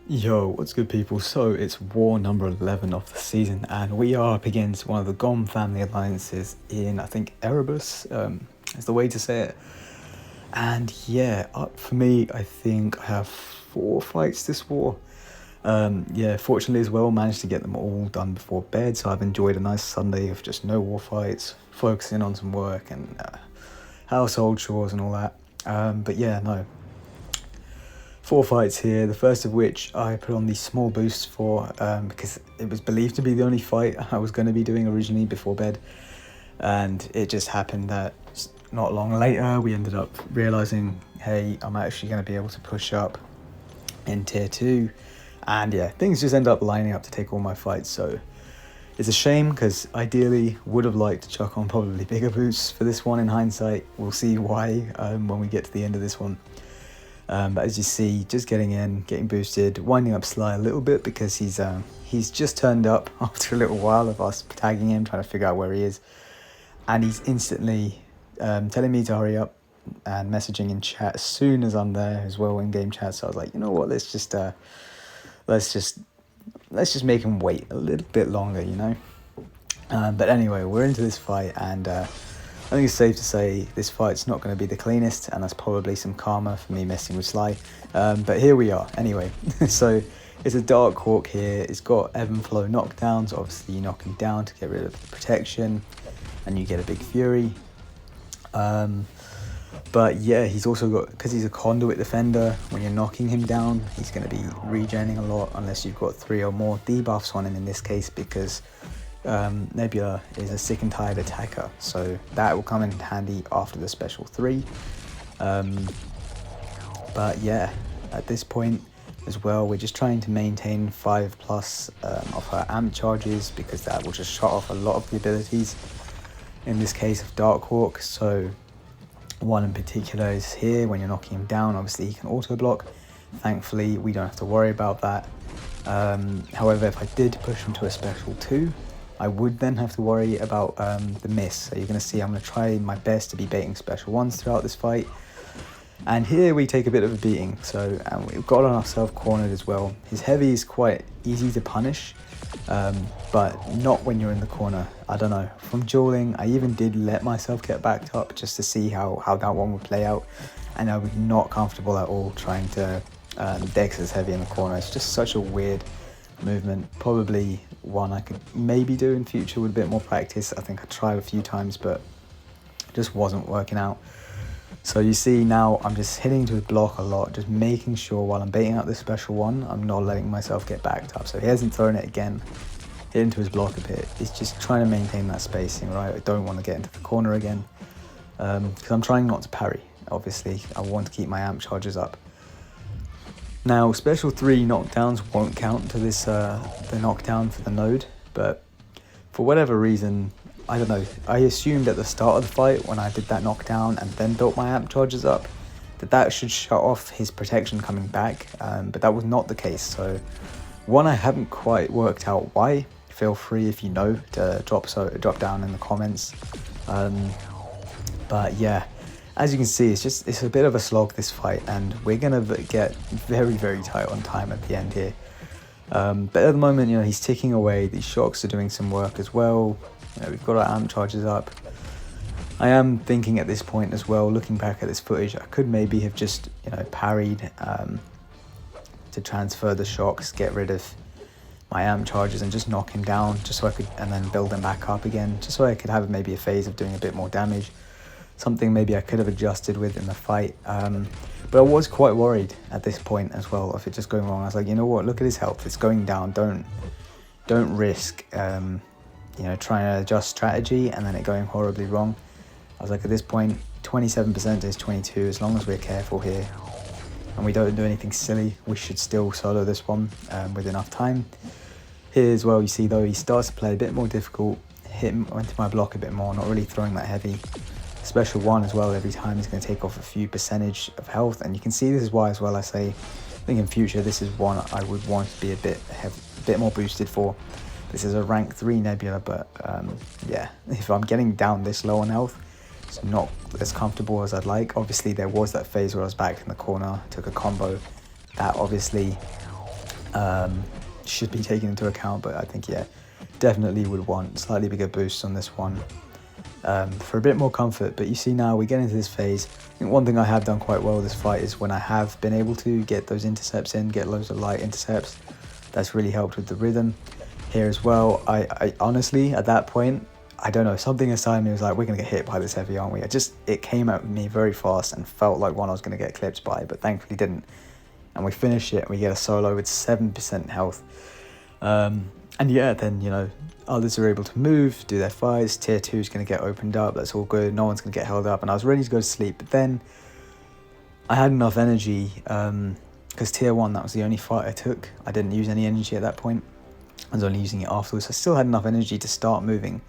Yo, what's good people? So it's war number 11 of the season and we are up against one of the GOM family alliances in, I think, Erebus, is the way to say it. And yeah, up for me, I think I have 4 fights this war. Yeah, fortunately as well, managed to get them all done before bed, so I've enjoyed a nice Sunday of just no war fights, focusing on some work and household chores and all that. But yeah, no, 4 fights here, the first of which I put on the small boost for because it was believed to be the only fight I was going to be doing originally before bed, and it just happened that not long later we ended up realising, hey, I'm actually going to be able to push up in tier 2, and yeah, things just end up lining up to take all my fights, so it's a shame because ideally would have liked to chuck on probably bigger boosts for this one in hindsight. We'll see why when we get to the end of this one. But as you see, just getting in, getting boosted, winding up Sly a little bit because he's just turned up after a little while of us tagging him, trying to figure out where he is, and he's instantly telling me to hurry up and messaging in chat as soon as I'm there as well in game chat. So I was like, you know what, let's just make him wait a little bit longer, you know. But anyway, we're into this fight, and I think it's safe to say this fight's not going to be the cleanest, and that's probably some karma for me messing with Sly. But here we are, anyway. So it's a darkhawk here. It's got ebb and flow knockdowns. Obviously, you knock him down to get rid of the protection, and you get a big fury. But yeah, he's also got, because he's a conduit defender, when you're knocking him down, he's going to be regenning a lot unless you've got 3 or more debuffs on him in this case, because Nebula is a sick and tired attacker, so that will come in handy after the special 3. But yeah, at this point as well, we're just trying to maintain 5 plus of her amp charges, because that will just shut off a lot of the abilities in this case of Darkhawk. So one in particular is here. When you're knocking him down, obviously he can auto block. Thankfully we don't have to worry about that. However, if I did push him to a special 2, I would then have to worry about the miss. So you're going to see I'm going to try my best to be baiting special 1s throughout this fight. And here we take a bit of a beating, so we've got ourselves cornered as well. His heavy is quite easy to punish, but not when you're in the corner. I don't know, from dueling, I even did let myself get backed up just to see how that one would play out, and I was not comfortable at all trying to dex his heavy in the corner. It's just such a weird movement, probably one I could maybe do in future with a bit more practice. I think I tried a few times, but it just wasn't working out. So you see now I'm just hitting to his block a lot, just making sure while I'm baiting out this special 1, I'm not letting myself get backed up. So he hasn't thrown it again, hit into his block a bit. He's just trying to maintain that spacing, right? I don't want to get into the corner again, because I'm trying not to parry. Obviously, I want to keep my amp charges up. Now, special 3 knockdowns won't count to this the knockdown for the node, but for whatever reason, I don't know, I assumed at the start of the fight when I did that knockdown and then built my amp charges up, that should shut off his protection coming back, but that was not the case. So one, I haven't quite worked out why. Feel free, if you know, to drop down in the comments. But yeah, as you can see, it's a bit of a slog, this fight, and we're gonna get very, very tight on time at the end here. But at the moment, you know, he's ticking away. These shocks are doing some work as well. You know, we've got our amp charges up. I am thinking at this point as well, looking back at this footage, I could maybe have just, you know, parried to transfer the shocks, get rid of my amp charges and just knock him down, just so I could, and then build him back up again, just so I could have maybe a phase of doing a bit more damage. Something maybe I could have adjusted with in the fight. But I was quite worried at this point as well of it just going wrong. I was like, you know what, look at his health, it's going down. Don't risk you know, trying to adjust strategy and then it going horribly wrong. I was like, at this point, 27% is 22. As long as we're careful here and we don't do anything silly, we should still solo this one with enough time. Here as well, you see though, he starts to play a bit more difficult, hit into my block a bit more, not really throwing that heavy. Special 1 as well, every time he's going to take off a few percentage of health, and you can see this is why as well I say, I think in future this is one I would want to be a bit more boosted for. This is a rank 3 Nebula, but yeah, if I'm getting down this low on health, it's not as comfortable as I'd like. Obviously there was that phase where I was back in the corner, took a combo, that obviously should be taken into account, but I think, yeah, definitely would want slightly bigger boosts on this one for a bit more comfort. But you see now we get into this phase. I think one thing I have done quite well this fight is when I have been able to get those intercepts in, get loads of light intercepts, that's really helped with the rhythm here as well. I honestly, at that point, I don't know, something inside me was like, we're going to get hit by this heavy, aren't we? It came at me very fast and felt like one I was going to get clipped by, but thankfully didn't. And we finish it and we get a solo with 7% health. And yeah, then, you know, others are able to move, do their fights. Tier 2 is going to get opened up. That's all good. No one's going to get held up. And I was ready to go to sleep. But then I had enough energy because Tier 1, that was the only fight I took. I didn't use any energy at that point. I was only using it afterwards. I still had enough energy to start moving.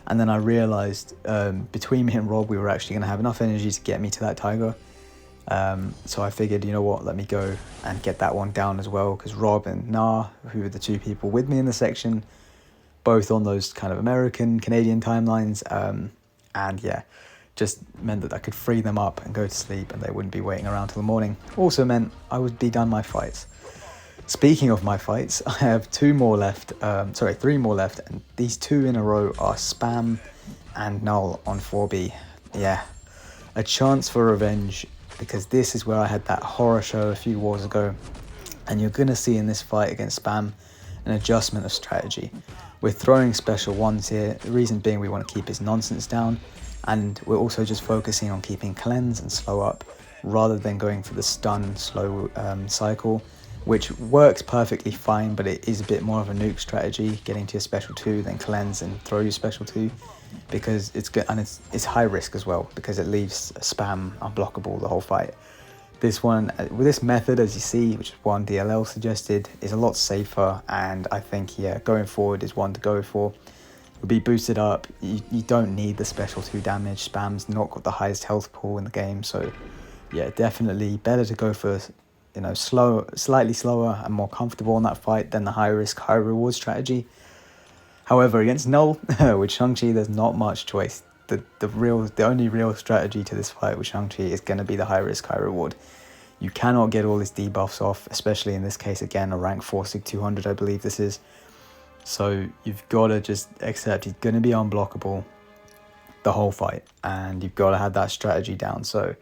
And then I realized between me and Rob, we were actually going to have enough energy to get me to that tiger. So I figured, you know what, let me go and get that one down as well, because Rob and Nah, who were the two people with me in the section, both on those kind of American, Canadian timelines, and yeah, just meant that I could free them up and go to sleep and they wouldn't be waiting around till the morning. Also meant I would be done my fights. Speaking of my fights, I have 3 more left, and these 2 in a row are Spam and Knull on 4B. Yeah, a chance for revenge, because this is where I had that horror show a few wars ago, and you're going to see in this fight against Spam an adjustment of strategy. We're throwing special ones here, the reason being we want to keep his nonsense down, and we're also just focusing on keeping cleanse and slow up, rather than going for the stun slow cycle, which works perfectly fine, but it is a bit more of a nuke strategy, getting to your special 2, then cleanse and throw your special 2, because it's good, and it's high risk as well, because it leaves Spam unblockable the whole fight. This one, with this method, as you see, which is one DLL suggested, is a lot safer, and I think, yeah, going forward is one to go for. You'll be boosted up, you don't need the special 2 damage. Spam's not got the highest health pool in the game, so yeah, definitely better to go for, you know, slightly slower and more comfortable in that fight than the high risk, high reward strategy. However, against Knull, with Shang Chi, there's not much choice. The only real strategy to this fight with Shang Chi is going to be the high risk, high reward. You cannot get all his debuffs off, especially in this case, again, a rank 4 Sig 200, I believe this is. So you've got to just accept he's going to be unblockable the whole fight, and you've got to have that strategy down. So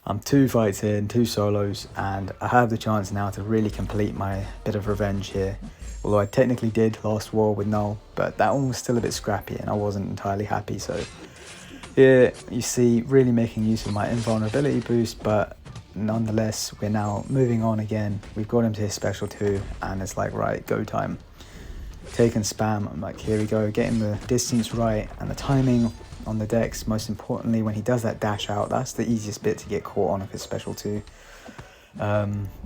I'm 2 fights here and 2 solos, and I have the chance now to really complete my bit of revenge here. Although I technically did last war with Knull, but that one was still a bit scrappy and I wasn't entirely happy. So here you see really making use of my invulnerability boost, but nonetheless we're now moving on again. We've got him to his special 2 and it's like, right, go time. Taking Spam, I'm like, here we go, getting the distance right and the timing on the decks. Most importantly, when he does that dash out, that's the easiest bit to get caught on of his special 2.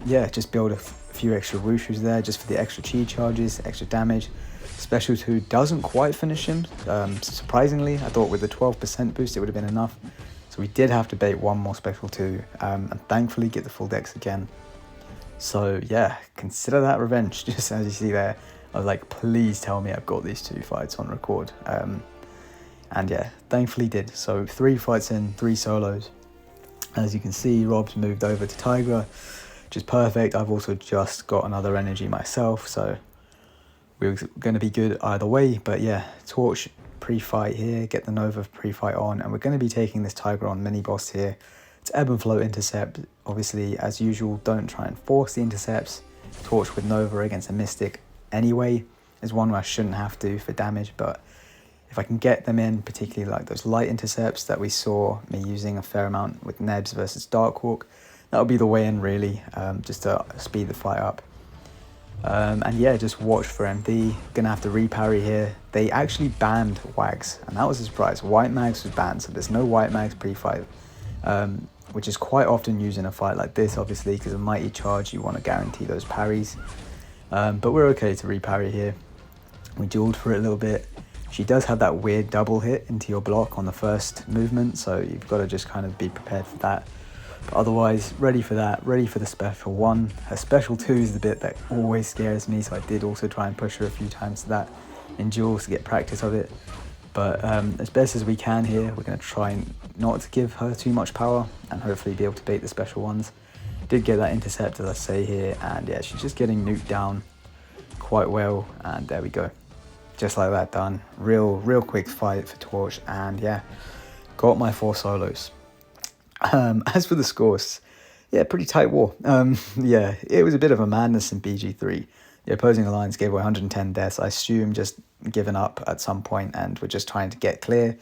Yeah, just build a few extra whooshes there just for the extra chi charges, extra damage. Special 2 doesn't quite finish him, surprisingly. I thought with the 12% boost it would have been enough, so we did have to bait one more special 2 and thankfully get the full decks again. So yeah, consider that revenge. Just as you see there, I was like, please tell me I've got these 2 fights on record, and yeah, thankfully did. So 3 fights in, 3 solos. As you can see, Rob's moved over to Tigra, which is perfect. I've also just got another energy myself, so we're going to be good either way. But yeah, Torch pre-fight here, get the Nova pre-fight on, and we're going to be taking this Tigra on mini-boss here. It's ebb and flow intercept. Obviously, as usual, don't try and force the intercepts. Torch with Nova against a Mystic anyway is one where I shouldn't have to for damage, but if I can get them in, particularly like those light intercepts that we saw me using a fair amount with Nebs versus Darkhawk, that would be the way in really, just to speed the fight up. And yeah, just watch for MD. Gonna have to reparry here. They actually banned Wags, and that was a surprise. White Mags was banned, so there's no White Mags pre-fight, which is quite often used in a fight like this, obviously, because a mighty charge, you want to guarantee those parries. But we're okay to reparry here. We dueled for it a little bit. She does have that weird double hit into your block on the first movement, so you've got to just kind of be prepared for that. But otherwise, ready for that, ready for the special 1. Her special 2 is the bit that always scares me, so I did also try and push her a few times to that in duels to get practice of it. But as best as we can here, we're going to try not to give her too much power and hopefully be able to bait the special ones. Did get that intercept, as I say here, and yeah, she's just getting nuked down quite well, and there we go. Just like that, done. Real quick fight for Torch, and yeah, got my 4 solos. As for the scores, yeah, pretty tight war. Yeah, it was a bit of a madness in BG3. The opposing alliance gave away 110 deaths. I assume just given up at some point and were just trying to get clear.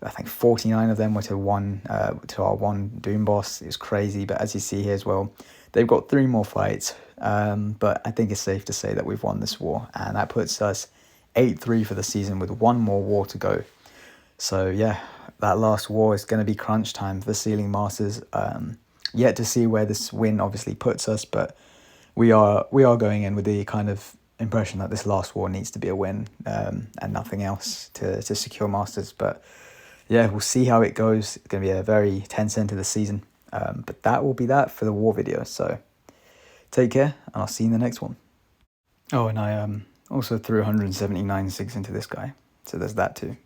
I think 49 of them were to our one Doom boss. It was crazy, but as you see here as well, they've got 3 more fights. But I think it's safe to say that we've won this war, and that puts us 8-3 for the season with 1 more war to go. So yeah, that last war is going to be crunch time for the Sealing Masters. Yet to see where this win obviously puts us, but we are going in with the kind of impression that this last war needs to be a win, and nothing else to secure Masters. But yeah, we'll see how it goes. It's going to be a very tense end to the season. But that will be that for the war video. So take care, and I'll see you in the next one. Oh, and I also threw 179 SIGs into this guy. So there's that too.